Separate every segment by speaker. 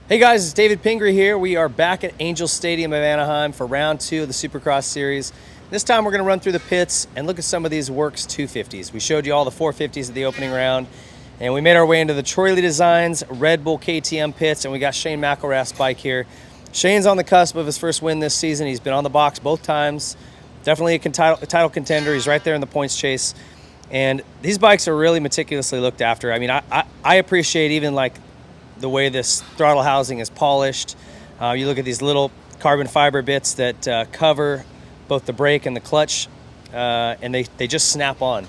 Speaker 1: Hey guys, it's David Pingree here. We are back at Angel Stadium of Anaheim for round 2 of the Supercross series. This time we're going to run through the pits and look at some of these Works 250s. We showed you all the 450s at the opening round, and we made our way into the Troy Lee Designs Red Bull KTM pits, and we got Shane McElrath's bike here. Shane's on the cusp of his first win this season. He's been on the box both times. Definitely a title contender. He's right there in the points chase. And these bikes are really meticulously looked after. I mean, I appreciate even like the way this throttle housing is polished. You look at these little carbon fiber bits that cover both the brake and the clutch, and they just snap on.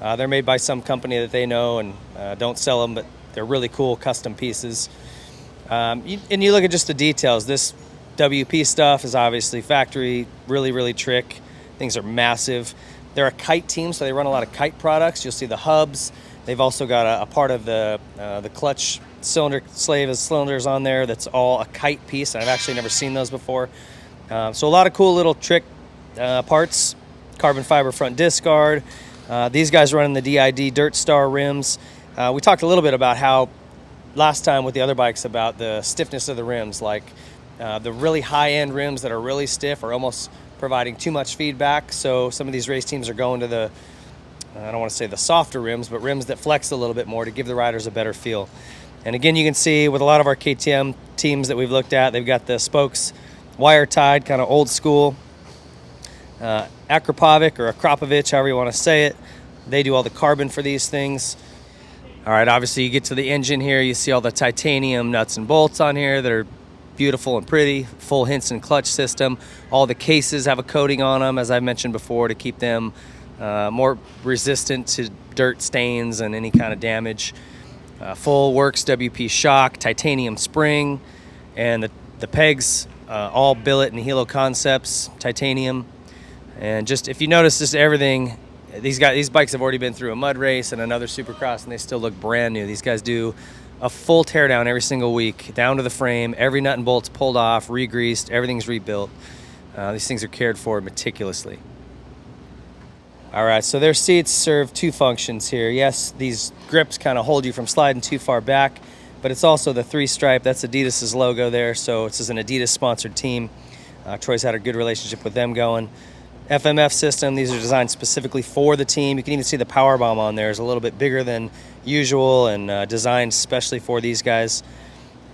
Speaker 1: They're made by some company that they know and don't sell them, but they're really cool custom pieces. And you look at just the details. This WP stuff is obviously factory, really trick. Things are massive. They're a kite team, so they run a lot of kite products. You'll see the hubs. They've also got a part of the clutch cylinder slave as cylinders on there that's all a kite piece, and I've actually never seen those before. So a lot of cool little trick parts. Carbon fiber front disc guard. These guys running the DID Dirt Star rims. We talked a little bit about how last time with the other bikes about the stiffness of the rims, like the really high-end rims that are really stiff are almost providing too much feedback. So some of these race teams are going to the, I don't want to say the softer rims, but rims that flex a little bit more to give the riders a better feel. And again, you can see with a lot of our KTM teams that we've looked at, they've got the spokes wire tied, kind of old school. Akrapovic or Akrapovic, however you want to say it. They do all the carbon for these things. All right, obviously you get to the engine here, you see all the titanium nuts and bolts on here that are beautiful and pretty. Full Hinson clutch system. All the cases have a coating on them, as I mentioned before, to keep them more resistant to dirt stains and any kind of damage. Full Works WP shock, titanium spring, and the pegs, all billet and helo concepts, titanium. And just if you notice, just everything, these bikes have already been through a mud race and another Supercross, and they still look brand new. These guys do a full teardown every single week, down to the frame. Every nut and bolt's pulled off, re-greased, everything's rebuilt. These things are cared for meticulously. All right, so their seats serve two functions here. Yes, these grips kind of hold you from sliding too far back, but it's also the three-stripe. That's Adidas's logo there, so this is an Adidas-sponsored team. Troy's had a good relationship with them going. FMF system, these are designed specifically for the team. You can even see the power bomb on there is a little bit bigger than usual and designed especially for these guys.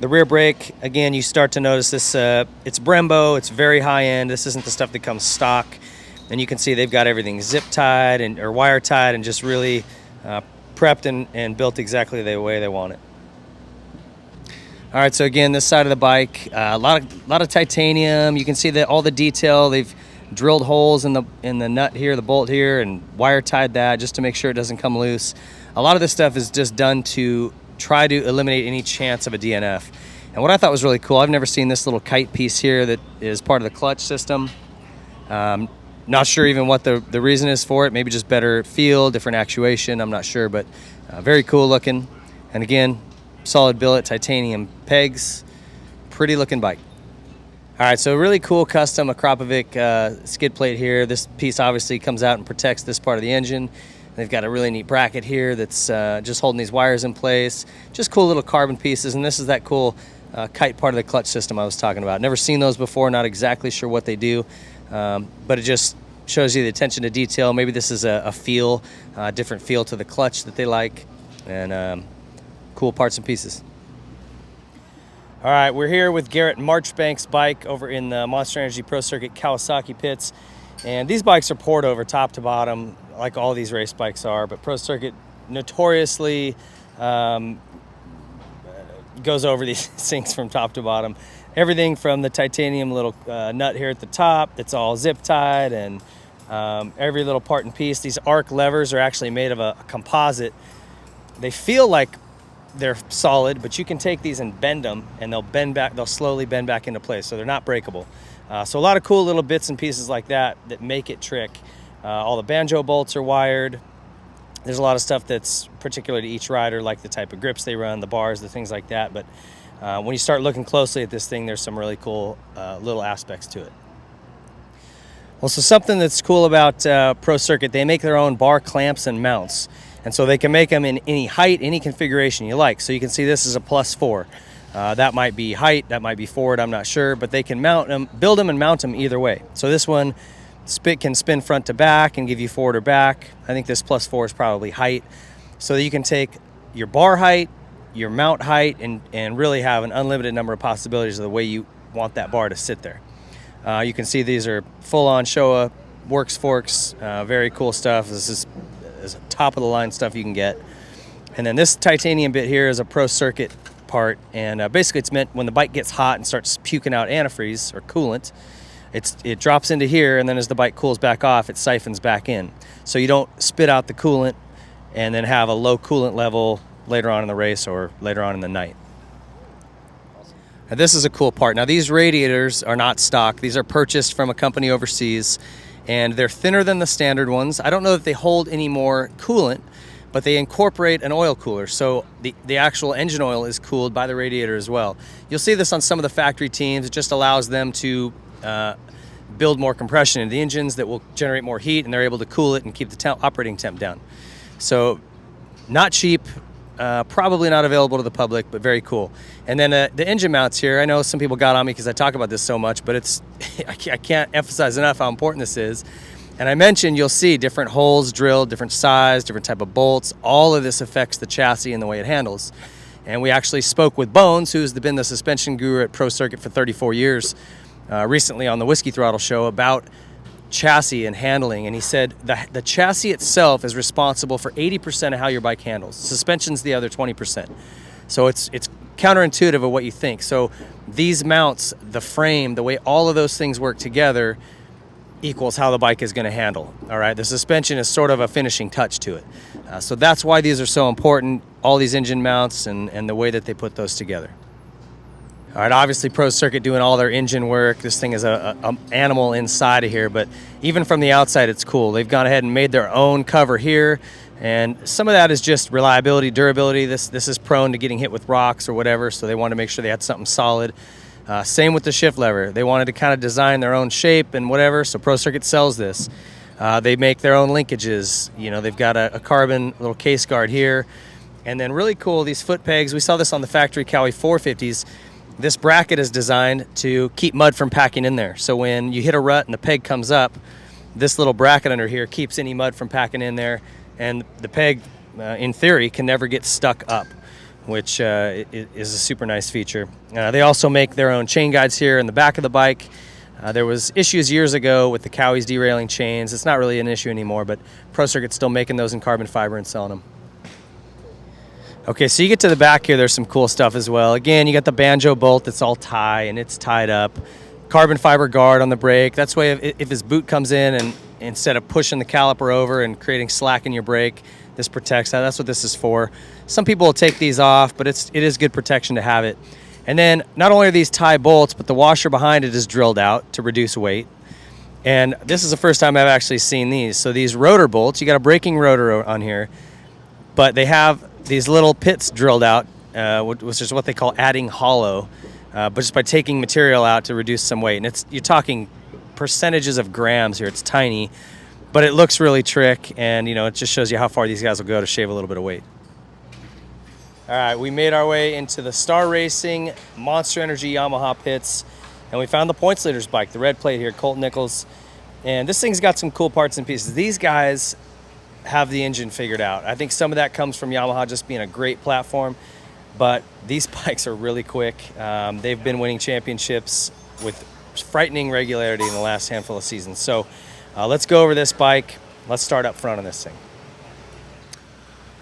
Speaker 1: The rear brake, again, you start to notice this, it's Brembo, it's very high-end. This isn't the stuff that comes stock. And you can see they've got everything zip tied or wire tied and just really prepped and built exactly the way they want it. All right, so again, this side of the bike, a lot of titanium. You can see that all the detail. They've drilled holes in the nut here, the bolt here, and wire tied that just to make sure it doesn't come loose. A lot of this stuff is just done to try to eliminate any chance of a DNF. And what I thought was really cool, I've never seen this little kite piece here that is part of the clutch system. Not sure even what the reason is for it. Maybe just better feel, different actuation. I'm not sure, but very cool looking. And again, solid billet titanium pegs. Pretty looking bike. All right, so really cool custom Akrapovic skid plate here. This piece obviously comes out and protects this part of the engine. They've got a really neat bracket here that's just holding these wires in place. Just cool little carbon pieces, and this is that cool kite part of the clutch system I was talking about. Never seen those before, not exactly sure what they do. But it just shows you the attention to detail. Maybe this is a feel, different feel to the clutch that they like, and cool parts and pieces. All right, we're here with Garrett Marchbank's bike over in the Monster Energy Pro Circuit Kawasaki pits. And these bikes are poured over top to bottom, like all these race bikes are, but Pro Circuit notoriously goes over these things from top to bottom. Everything from the titanium little nut here at the top that's all zip tied, and every little part and piece. These arc levers are actually made of a composite. They feel like they're solid, but you can take these and bend them, and they'll bend back. They'll slowly bend back into place, so they're not breakable. So a lot of cool little bits and pieces like that make it trick. All the banjo bolts are wired. There's a lot of stuff that's particular to each rider, like the type of grips they run, the bars, the things like that. But when you start looking closely at this thing, there's some really cool little aspects to it. Well, so something that's cool about Pro Circuit, they make their own bar clamps and mounts. And so they can make them in any height, any configuration you like. So you can see this is a +4. That might be height, that might be forward, I'm not sure, but they can mount them, build them and mount them either way. So this one can spin front to back and give you forward or back. I think this +4 is probably height. So that you can take your bar height, your mount height, and really have an unlimited number of possibilities of the way you want that bar to sit there. You can see these are full-on Showa Works forks, very cool stuff. This is top-of-the-line stuff you can get. And then this titanium bit here is a Pro Circuit part, and basically it's meant when the bike gets hot and starts puking out antifreeze or coolant, it drops into here, and then as the bike cools back off, it siphons back in. So you don't spit out the coolant and then have a low coolant level later on in the race or later on in the night. Now, this is a cool part. Now, these radiators are not stock. These are purchased from a company overseas, and they're thinner than the standard ones. I don't know that they hold any more coolant, but they incorporate an oil cooler. So the actual engine oil is cooled by the radiator as well. You'll see this on some of the factory teams. It just allows them to build more compression into the engines that will generate more heat, and they're able to cool it and keep the operating temp down. So not cheap, probably not available to the public, but very cool. And then the engine mounts here, I know some people got on me because I talk about this so much, but it's I can't emphasize enough how important this is. And I mentioned you'll see different holes drilled, different size, different type of bolts. All of this affects the chassis and the way it handles. And we actually spoke with Bones, who's been the suspension guru at Pro Circuit for 34 years, recently on the Whiskey Throttle show about chassis and handling, and he said the chassis itself is responsible for 80% of how your bike handles. Suspension's the other 20%. So it's counterintuitive of what you think. So these mounts, the frame, the way all of those things work together equals how the bike is going to handle. All right, the suspension is sort of a finishing touch to it. So that's why these are so important, all these engine mounts and the way that they put those together. All right, obviously Pro Circuit doing all their engine work. This thing is a animal inside of here, but even from the outside, it's cool. They've gone ahead and made their own cover here, and some of that is just reliability, durability. This is prone to getting hit with rocks or whatever, so they wanted to make sure they had something solid. Same with the shift lever. They wanted to kind of design their own shape and whatever, so Pro Circuit sells this. They make their own linkages. You know, they've got a carbon little case guard here, and then really cool, these foot pegs. We saw this on the factory Cowie 450s. This bracket is designed to keep mud from packing in there. So when you hit a rut and the peg comes up, this little bracket under here keeps any mud from packing in there. And the peg, in theory, can never get stuck up, which is a super nice feature. They also make their own chain guides here in the back of the bike. There was issues years ago with the Cowies derailing chains. It's not really an issue anymore, but Pro Circuit's still making those in carbon fiber and selling them. Okay, so you get to the back here, there's some cool stuff as well. Again, you got the banjo bolt that's all tie and it's tied up. Carbon fiber guard on the brake. That's way if his boot comes in and instead of pushing the caliper over and creating slack in your brake, this protects that. That's what this is for. Some people will take these off, but it is good protection to have it. And then not only are these tie bolts, but the washer behind it is drilled out to reduce weight. And this is the first time I've actually seen these. So these rotor bolts, you got a braking rotor on here, but they have these little pits drilled out, which is what they call adding hollow, but just by taking material out to reduce some weight. And you're talking percentages of grams here. It's tiny, but it looks really trick, and it just shows you how far these guys will go to shave a little bit of weight. All right, we made our way into the Star Racing Monster Energy Yamaha pits, and we found the points leaders bike, the red plate here, Colt Nichols. And this thing's got some cool parts and pieces. These guys have the engine figured out. I think some of that comes from Yamaha just being a great platform, but these bikes are really quick. They've been winning championships with frightening regularity in the last handful of seasons. So let's go over this bike. Let's start up front on this thing.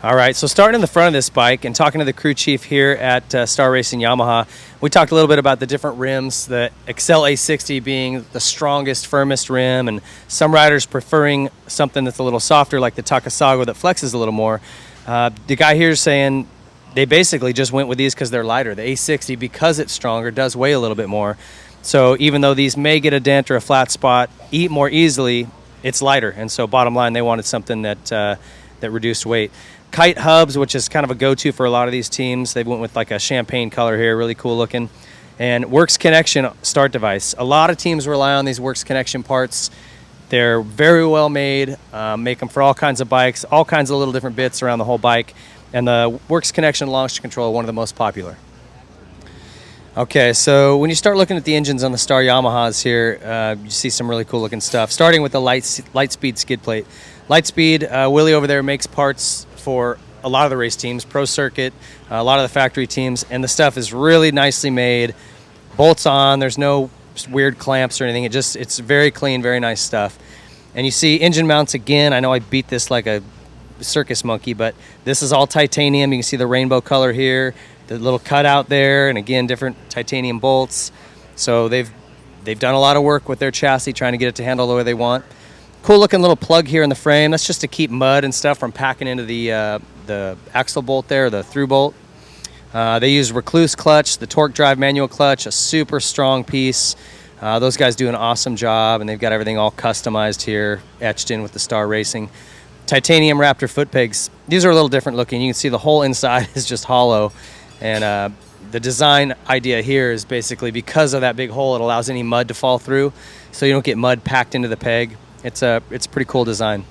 Speaker 1: All right, so starting in the front of this bike and talking to the crew chief here at Star Racing Yamaha, we talked a little bit about the different rims, the Excel A60 being the strongest, firmest rim, and some riders preferring something that's a little softer like the Takasago that flexes a little more. The guy here is saying they basically just went with these because they're lighter. The A60, because it's stronger, does weigh a little bit more. So even though these may get a dent or a flat spot, eat more easily, it's lighter. And so bottom line, they wanted something that reduced weight. Kite hubs, which is kind of a go-to for a lot of these teams. They went with like a champagne color here, really cool looking. And Works Connection start device. A lot of teams rely on these Works Connection parts. They're very well made, make them for all kinds of bikes, all kinds of little different bits around the whole bike. And the Works Connection launch control, one of the most popular. Okay, so when you start looking at the engines on the Star Yamahas here, you see some really cool looking stuff. Starting with the Lightspeed skid plate. Lightspeed, Willie over there makes parts for a lot of the race teams, Pro Circuit, a lot of the factory teams, and the stuff is really nicely made. Bolts on, there's no weird clamps or anything. It's very clean, very nice stuff. And you see engine mounts again. I know I beat this like a circus monkey, but this is all titanium. You can see the rainbow color here, the little cutout there, and again, different titanium bolts. So they've done a lot of work with their chassis, trying to get it to handle the way they want. Cool looking little plug here in the frame. That's just to keep mud and stuff from packing into the axle bolt there, the through bolt. They use Recluse clutch, the torque drive manual clutch, a super strong piece. Those guys do an awesome job, and they've got everything all customized here, etched in with the Star Racing. Titanium Raptor foot pegs. These are a little different looking. You can see the whole inside is just hollow. And the design idea here is basically because of that big hole, it allows any mud to fall through, so you don't get mud packed into the peg. It's a pretty cool design.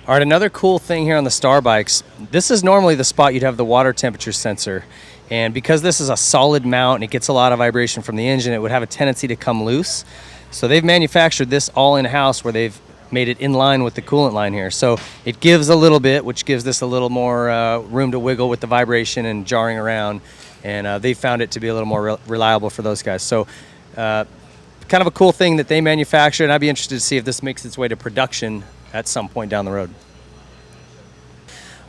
Speaker 1: All right, another cool thing here on the Star bikes, this is normally the spot you'd have the water temperature sensor. And because this is a solid mount and it gets a lot of vibration from the engine, it would have a tendency to come loose. So they've manufactured this all in-house where they've made it in line with the coolant line here. So it gives a little bit, which gives this a little more room to wiggle with the vibration and jarring around. And they found it to be a little more reliable for those guys. So kind of a cool thing that they manufacture, and I'd be interested to see if this makes its way to production at some point down the road.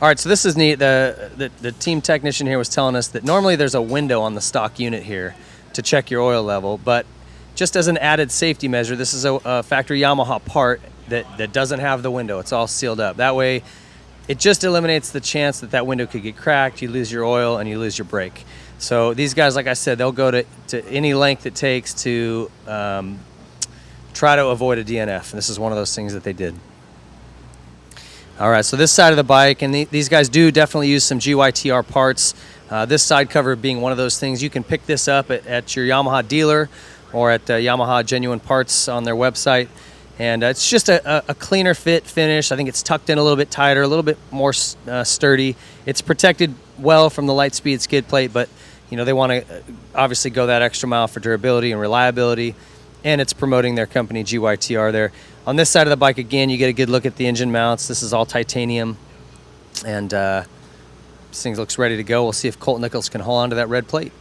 Speaker 1: All right, so this is neat. The team technician here was telling us that normally there's a window on the stock unit here to check your oil level, but just as an added safety measure, this is a factory Yamaha part that doesn't have the window. It's all sealed up. That way, it just eliminates the chance that that window could get cracked, you lose your oil, and you lose your brake. So these guys, like I said, they'll go to any length it takes to try to avoid a DNF, and this is one of those things that they did. All right, so this side of the bike, and these guys do definitely use some GYTR parts. This side cover being one of those things. You can pick this up at your Yamaha dealer or at Yamaha Genuine Parts on their website. And it's just a cleaner fit finish. I think it's tucked in a little bit tighter, a little bit more sturdy. It's protected well from the Lightspeed skid plate, but you know they want to obviously go that extra mile for durability and reliability. And it's promoting their company GYTR there. On this side of the bike, again, you get a good look at the engine mounts. This is all titanium, and this thing looks ready to go. We'll see if Colt Nichols can hold on to that red plate.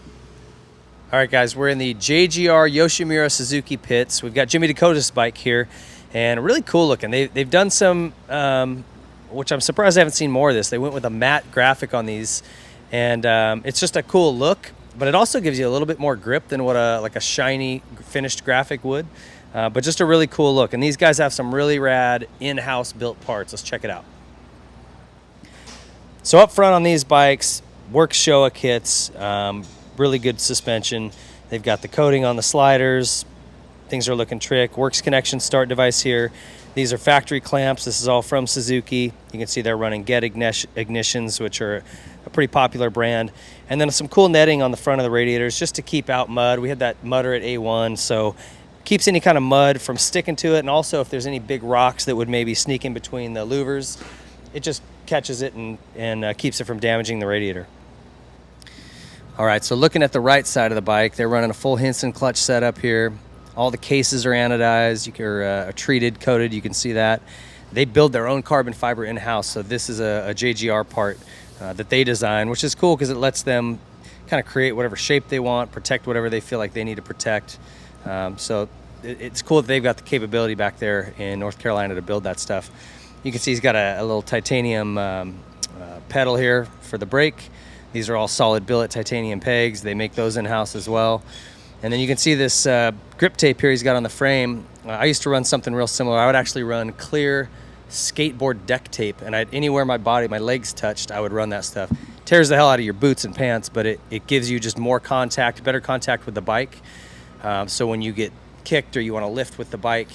Speaker 1: All right, guys, we're in the JGR Yoshimura Suzuki pits. We've got Jimmy Dakota's bike here, and really cool looking. They've done some, which I'm surprised I haven't seen more of this. They went with a matte graphic on these, and it's just a cool look, but it also gives you a little bit more grip than what like a shiny finished graphic would. But just a really cool look. And these guys have some really rad in-house built parts. Let's check it out. So up front on these bikes, Works Showa kits, really good suspension. They've got the coating on the sliders. Things are looking trick. Works connection start device here. These are factory clamps. This is all from Suzuki. You can see they're running Get ignitions, which are a pretty popular brand. And then some cool netting on the front of the radiators just to keep out mud. We had that mudder at A1, so keeps any kind of mud from sticking to it, and also if there's any big rocks that would maybe sneak in between the louvers, it just catches it and keeps it from damaging the radiator. All right, so looking at the right side of the bike, they're running a full Hinson clutch setup here. All the cases are anodized, are treated, coated, you can see that. They build their own carbon fiber in-house, so this is a JGR part that they design, which is cool because it lets them kind of create whatever shape they want, protect whatever they feel like they need to protect. So it's cool that they've got the capability back there in North Carolina to build that stuff. You can see he's got a little titanium pedal here for the brake. These are all solid billet titanium pegs. They make those in-house as well. And then you can see this grip tape here he's got on the frame. I used to run something real similar. I would actually run clear skateboard deck tape, and anywhere my legs touched, I would run that stuff. Tears the hell out of your boots and pants, but it gives you just more contact, better contact with the bike. So when you get kicked or you want to lift with the bike,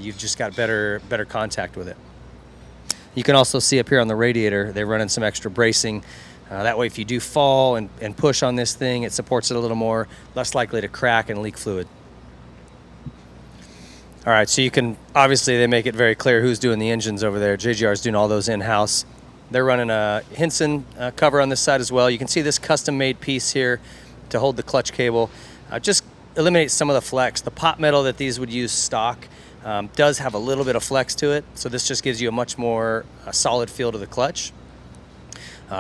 Speaker 1: you've just got better contact with it. You can also see up here on the radiator, they're running some extra bracing. That way if you do fall and push on this thing, it supports it a little more, less likely to crack and leak fluid. All right, so you can, obviously they make it very clear who's doing the engines over there. JGR's doing all those in-house. They're running a Hinson cover on this side as well. You can see this custom-made piece here. to hold the clutch cable. Just eliminates some of the flex. The pot metal that these would use stock does have a little bit of flex to it, so this just gives you a much more solid feel to the clutch.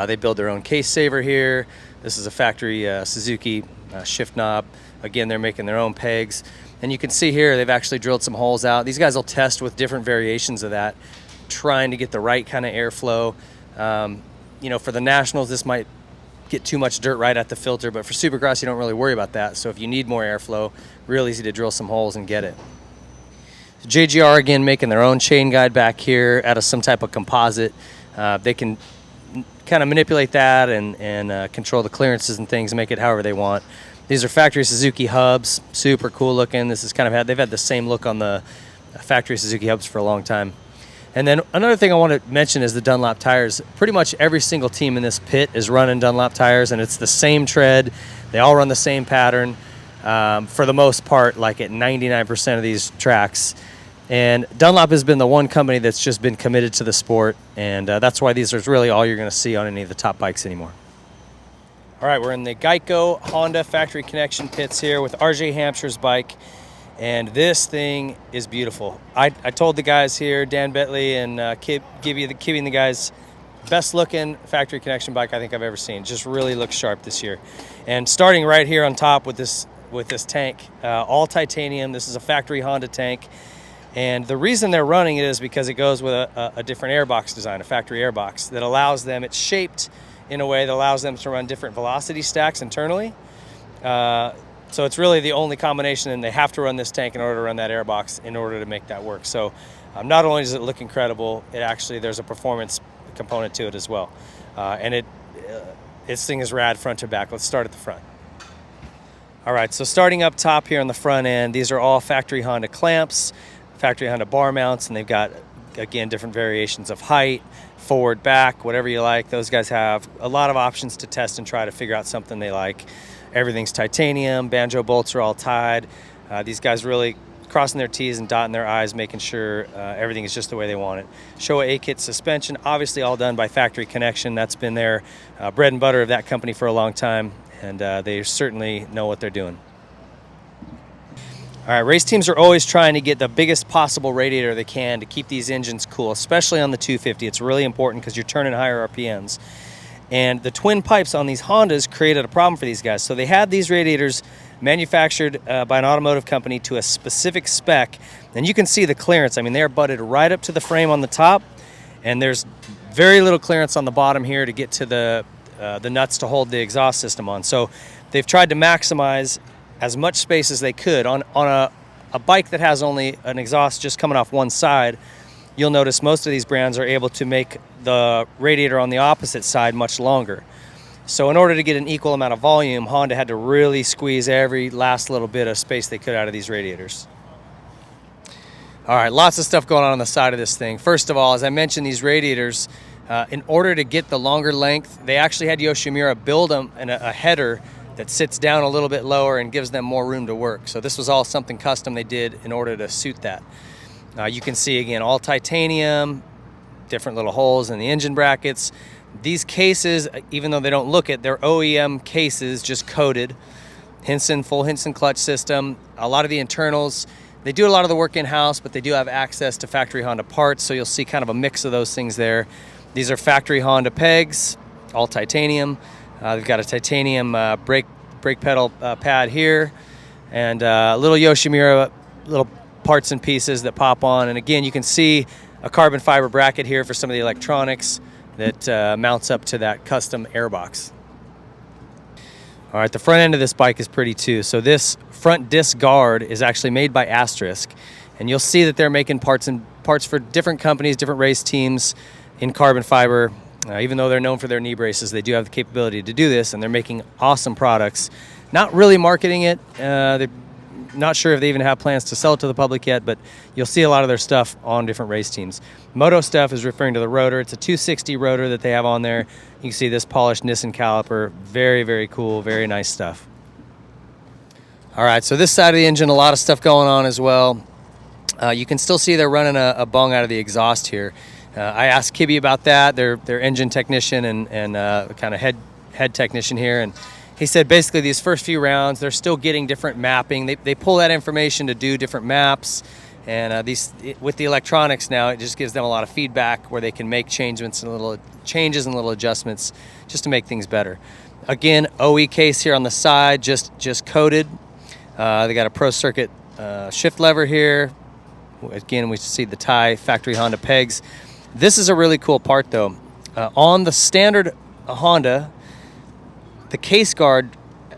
Speaker 1: They build their own case saver here. This is a factory Suzuki shift knob. Again, they're making their own pegs. And you can see here, they've actually drilled some holes out. These guys will test with different variations of that, trying to get the right kind of airflow. You know, for the Nationals, this might get too much dirt right at the filter, but for Supercross, you don't really worry about that. So if you need more airflow, real easy to drill some holes and get it. JGR, again, making their own chain guide back here out of some type of composite. They can kind of manipulate that and control the clearances and things, make it however they want. These are factory Suzuki hubs, super cool looking. This is kind of they've had the same look on the factory Suzuki hubs for a long time. And then another thing I want to mention is the Dunlop tires. Pretty much every single team in this pit is running Dunlop tires, and it's the same tread. They all run the same pattern for the most part, like at 99% of these tracks. And Dunlop has been the one company that's just been committed to the sport, and that's why these are really all you're going to see on any of the top bikes anymore. All right, we're in the Geico Honda factory connection pits here with RJ Hampshire's bike, and this thing is beautiful. I told the guys here, Dan Bentley and Kibby and the guys, best looking factory connection bike I think I've ever seen. Just really looks sharp this year. And starting right here on top with this tank, all titanium. This is a factory Honda tank. And the reason they're running it is because it goes with a different airbox design, a factory airbox that allows them, it's shaped in a way that allows them to run different velocity stacks internally. So it's really the only combination, and they have to run this tank in order to run that airbox in order to make that work. So not only does it look incredible, it actually, there's a performance component to it as well. And this thing is rad front to back. Let's start at the front. All right, so starting up top here on the front end, these are all factory Honda clamps, factory Honda bar mounts, and they've got, again, different variations of height, forward, back, whatever you like. Those guys have a lot of options to test and try to figure out something they like. Everything's titanium, banjo bolts are all tied. These guys really crossing their T's and dotting their I's, making sure everything is just the way they want it. Showa A-kit suspension, obviously all done by Factory Connection. That's been their bread and butter of that company for a long time, and they certainly know what they're doing. All right, race teams are always trying to get the biggest possible radiator they can to keep these engines cool, especially on the 250. It's really important because you're turning higher RPMs. And the twin pipes on these Hondas created a problem for these guys. So they had these radiators manufactured by an automotive company to a specific spec. And you can see the clearance. I mean, they're butted right up to the frame on the top, and there's very little clearance on the bottom here to get to the nuts to hold the exhaust system on. So they've tried to maximize as much space as they could. On a bike that has only an exhaust just coming off one side, you'll notice most of these brands are able to make the radiator on the opposite side much longer. So in order to get an equal amount of volume, Honda had to really squeeze every last little bit of space they could out of these radiators. All right, lots of stuff going on the side of this thing. First of all, as I mentioned, these radiators, in order to get the longer length, they actually had Yoshimura build them in a header that sits down a little bit lower and gives them more room to work. So this was all something custom they did in order to suit that. You can see, again, all titanium, different little holes in the engine brackets. These cases, even though they don't look it, they're OEM cases, just coated. Full Hinson clutch system. A lot of the internals, they do a lot of the work in-house, but they do have access to factory Honda parts, so you'll see kind of a mix of those things there. These are factory Honda pegs, all titanium. They've got a titanium brake pedal pad here, and little Yoshimura, little parts and pieces that pop on. And again, you can see a carbon fiber bracket here for some of the electronics that mounts up to that custom airbox. All right, the front end of this bike is pretty too. So this front disc guard is actually made by Asterisk, and you'll see that they're making parts for different companies, different race teams in carbon fiber. Even though they're known for their knee braces, they do have the capability to do this, and they're making awesome products. Not really marketing it. They're not sure if they even have plans to sell it to the public yet, but you'll see a lot of their stuff on different race teams. Moto stuff is referring to the rotor. It's a 260 rotor that they have on there. You can see this polished Nissan caliper. Very, very cool, very nice stuff. All right, so this side of the engine, a lot of stuff going on as well. You can still see they're running a bung out of the exhaust here. I asked Kibby about that, their engine technician and kind of head technician here, and he said basically these first few rounds, they're still getting different mapping. They pull that information to do different maps. And with the electronics now, it just gives them a lot of feedback where they can make changes and little adjustments just to make things better. Again, OE case here on the side, just coated. They got a Pro Circuit shift lever here. Again, we see the tie factory Honda pegs. This is a really cool part though. On the standard Honda, the case guard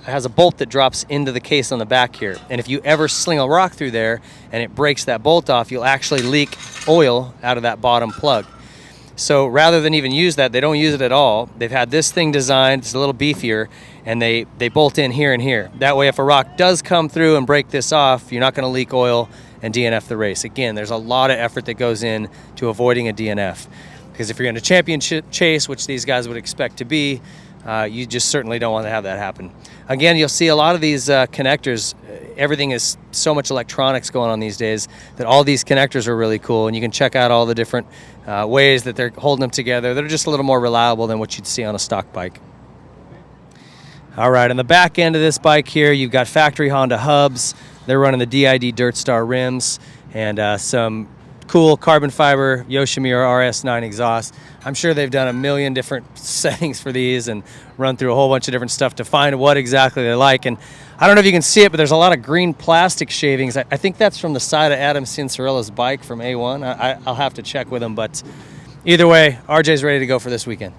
Speaker 1: has a bolt that drops into the case on the back here. And if you ever sling a rock through there and it breaks that bolt off, you'll actually leak oil out of that bottom plug. So rather than even use that, they don't use it at all. They've had this thing designed, it's a little beefier, and they bolt in here and here. That way if a rock does come through and break this off, you're not gonna leak oil and DNF the race. Again, there's a lot of effort that goes in to avoiding a DNF. Because if you're in a championship chase, which these guys would expect to be, you just certainly don't want to have that happen. Again, you'll see a lot of these connectors. Everything is so much electronics going on these days that all these connectors are really cool, and you can check out all the different ways that they're holding them together. They're just a little more reliable than what you'd see on a stock bike. All right, on the back end of this bike here, you've got factory Honda hubs. They're running the DID Dirt Star rims and some cool carbon fiber Yoshimura RS9 exhaust. I'm sure they've done a million different settings for these and run through a whole bunch of different stuff to find what exactly they like. And I don't know if you can see it, but there's a lot of green plastic shavings. I think that's from the side of Adam Cianciarulla's bike from A1. I'll have to check with him, but either way, RJ's ready to go for this weekend.